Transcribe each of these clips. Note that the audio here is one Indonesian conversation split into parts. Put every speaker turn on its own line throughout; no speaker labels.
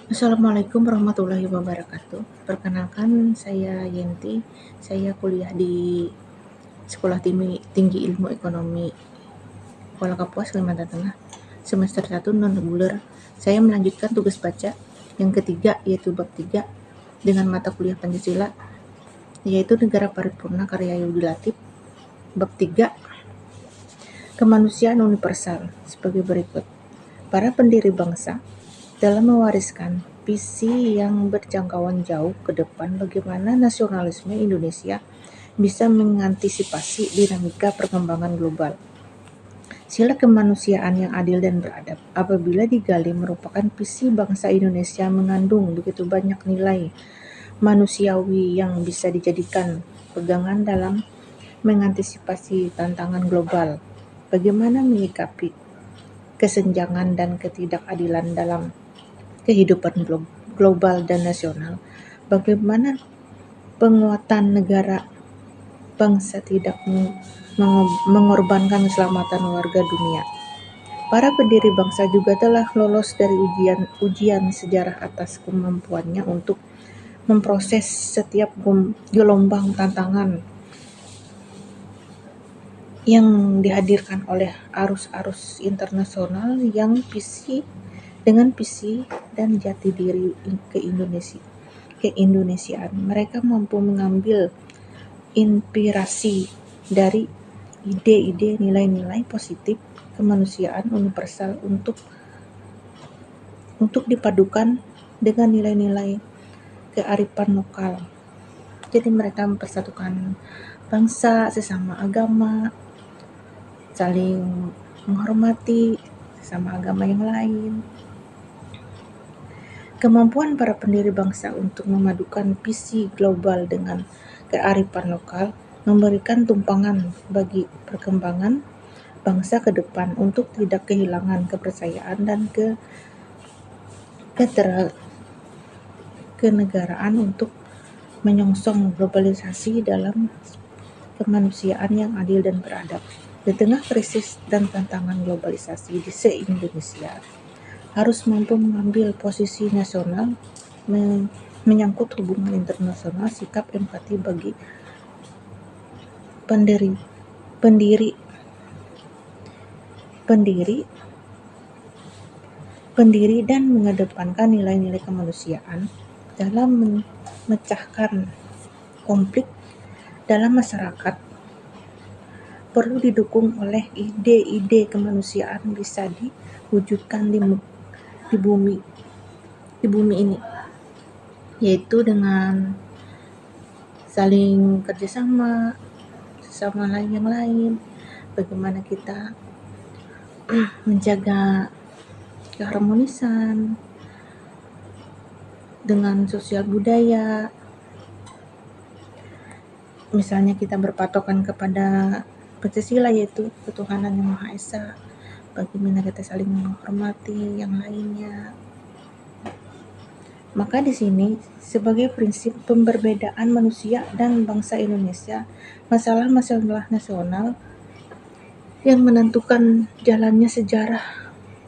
Assalamualaikum warahmatullahi wabarakatuh. Perkenalkan, saya Yenti. Saya kuliah di Sekolah Tinggi Ilmu Ekonomi Kuala Kapuas, Kalimantan Tengah, semester 1 non-reguler. Saya melanjutkan tugas baca yang ketiga, yaitu bab 3, dengan mata kuliah Pancasila, yaitu Negara Paripurna karya Yudi Latif. Bab 3, Kemanusiaan Universal, sebagai berikut. Para pendiri bangsa dalam mewariskan visi yang berjangkauan jauh ke depan bagaimana nasionalisme Indonesia bisa mengantisipasi dinamika perkembangan global. Sila kemanusiaan yang adil dan beradab apabila digali merupakan visi bangsa Indonesia mengandung begitu banyak nilai manusiawi yang bisa dijadikan pegangan dalam mengantisipasi tantangan global. Bagaimana menyikapi kesenjangan dan ketidakadilan dalam kehidupan global dan nasional, bagaimana penguatan negara bangsa tidak mengorbankan keselamatan warga dunia. Para pendiri bangsa juga telah lolos dari ujian sejarah atas kemampuannya untuk memproses setiap gelombang tantangan yang dihadirkan oleh arus-arus internasional yang dengan visi dan jati diri keindonesiaan. Mereka mampu mengambil inspirasi dari ide-ide nilai-nilai positif kemanusiaan universal untuk dipadukan dengan nilai-nilai kearifan lokal. Jadi mereka mempersatukan bangsa, sesama agama, saling menghormati sesama agama yang lain. Kemampuan para pendiri bangsa untuk memadukan visi global dengan kearifan lokal memberikan tumpangan bagi perkembangan bangsa ke depan untuk tidak kehilangan kepercayaan dan kenegaraan untuk menyongsong globalisasi dalam kemanusiaan yang adil dan beradab. Di tengah krisis dan tantangan globalisasi di se-Indonesia harus mampu mengambil posisi nasional, menyangkut hubungan internasional, sikap empati bagi pendiri dan mengedepankan nilai-nilai kemanusiaan dalam memecahkan konflik dalam masyarakat. Perlu didukung oleh ide-ide kemanusiaan bisa diwujudkan di bumi ini, yaitu dengan saling kerjasama sama yang lain, bagaimana kita menjaga keharmonisan dengan sosial budaya. Misalnya kita berpatokan kepada Pancasila, yaitu ketuhanan yang Maha Esa, bagaimana kita saling menghormati yang lainnya. Maka di sini sebagai prinsip pemberbedaan manusia dan bangsa Indonesia, masalah-masalah nasional yang menentukan jalannya sejarah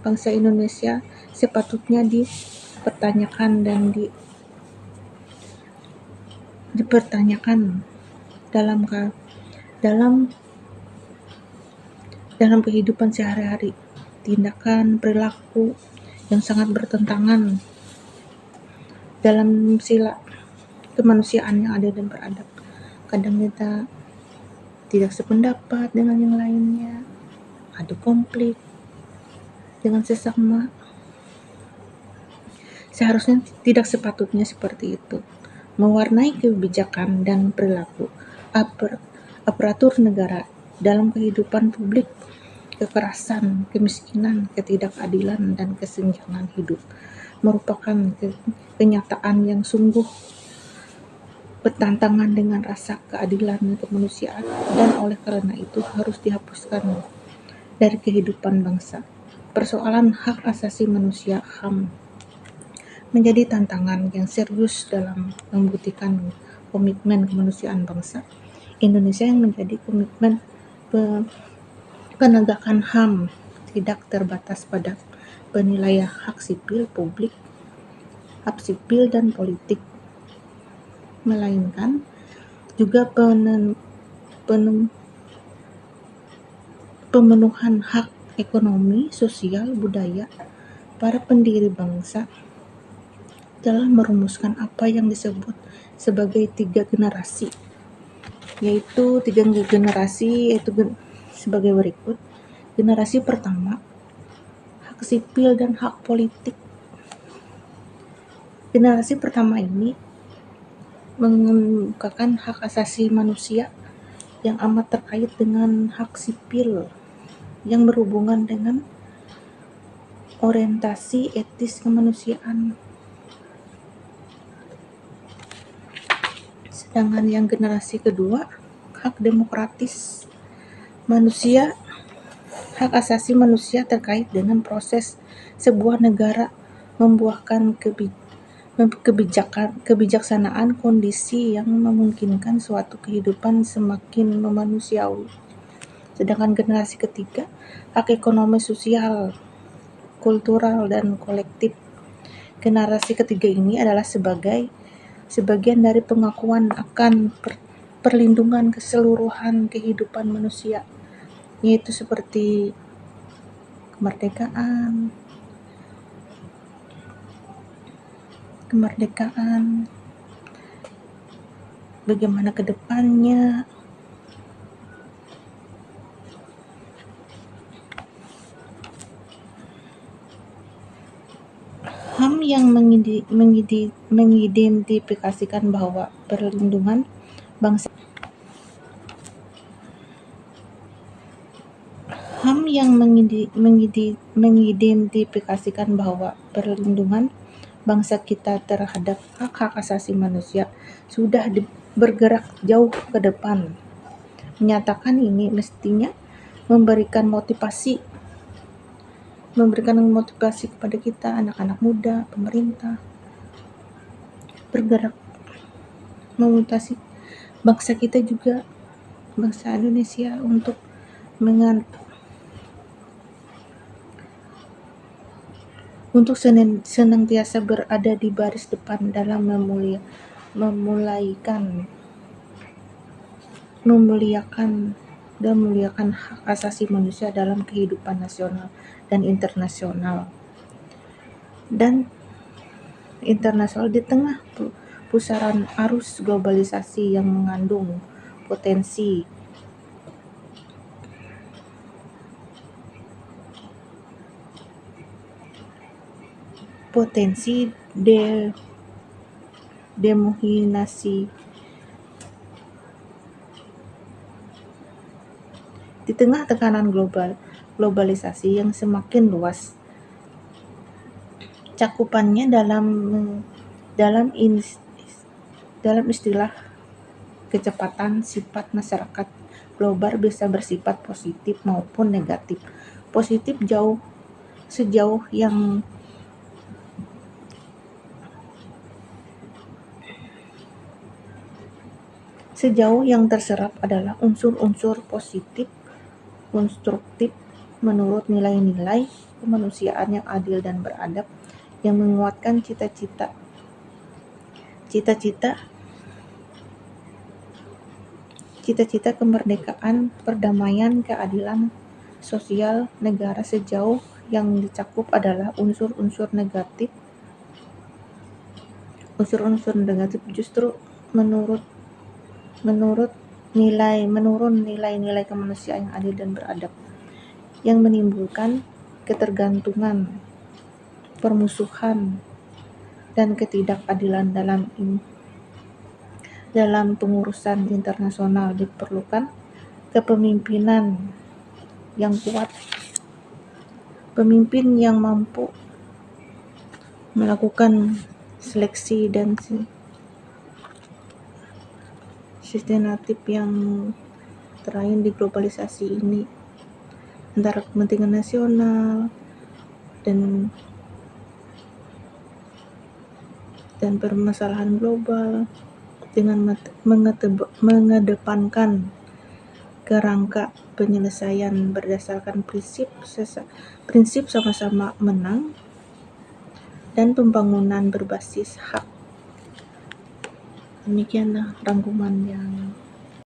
bangsa Indonesia sepatutnya dipertanyakan dan dipertanyakan dalam kehidupan sehari-hari. Tindakan perilaku yang sangat bertentangan dalam sila kemanusiaan yang adil dan beradab. Kadang kita tidak sependapat dengan yang lainnya, ada konflik dengan sesama. Seharusnya tidak sepatutnya seperti itu. Mewarnai kebijakan dan perilaku aparatur negara dalam kehidupan publik, kekerasan, kemiskinan, ketidakadilan, dan kesenjangan hidup merupakan kenyataan yang sungguh bertentangan dengan rasa keadilan dan kemanusiaan, dan oleh karena itu harus dihapuskan dari kehidupan bangsa. Persoalan hak asasi manusia HAM menjadi tantangan yang serius dalam membuktikan komitmen kemanusiaan bangsa Indonesia yang menjadi komitmen penegakan HAM tidak terbatas pada penilaian hak sipil publik hak sipil dan politik, melainkan juga pemenuhan hak ekonomi, sosial, budaya para pendiri bangsa telah merumuskan apa yang disebut sebagai 3 generasi, yaitu sebagai berikut. Generasi pertama, hak sipil dan hak politik. Generasi pertama ini mengemukakan hak asasi manusia yang amat terkait dengan hak sipil yang berhubungan dengan orientasi etis kemanusiaan. Sedangkan yang generasi kedua, hak demokratis manusia, hak asasi manusia terkait dengan proses sebuah negara membuahkan kebijaksanaan kondisi yang memungkinkan suatu kehidupan semakin memanusiawi. Sedangkan generasi ketiga, hak ekonomi, sosial, kultural, dan kolektif. Generasi ketiga ini adalah sebagian dari pengakuan akan perlindungan keseluruhan kehidupan manusia, yaitu seperti kemerdekaan, bagaimana ke depannya, HAM yang mengidentifikasikan bahwa perlindungan bangsa mengidentifikasikan bahwa perlindungan bangsa kita terhadap hak-hak asasi manusia sudah bergerak jauh ke depan. Menyatakan ini mestinya memberikan motivasi kepada kita, anak-anak muda, pemerintah, bergerak memotivasi bangsa kita juga, bangsa Indonesia, untuk senantiasa berada di baris depan dalam memuliakan hak asasi manusia dalam kehidupan nasional dan internasional di tengah pusaran arus globalisasi yang mengandung potensi demonisasi. Di tengah tekanan globalisasi yang semakin luas cakupannya dalam istilah kecepatan, sifat masyarakat global bisa bersifat positif maupun negatif. Positif sejauh yang terserap adalah unsur-unsur positif konstruktif menurut nilai-nilai kemanusiaan yang adil dan beradab, yang menguatkan cita-cita kemerdekaan, perdamaian, keadilan sosial negara. Sejauh yang dicakup adalah unsur-unsur negatif justru menurun nilai-nilai kemanusiaan yang adil dan beradab, yang menimbulkan ketergantungan, permusuhan, dan ketidakadilan dalam pengurusan internasional. Diperlukan kepemimpinan yang kuat, pemimpin yang mampu melakukan seleksi dan sistematif yang terakhir di globalisasi ini antara kepentingan nasional dan permasalahan global dengan mengedepankan kerangka penyelesaian berdasarkan prinsip sama-sama menang dan pembangunan berbasis hak. Demikianlah rangkuman yang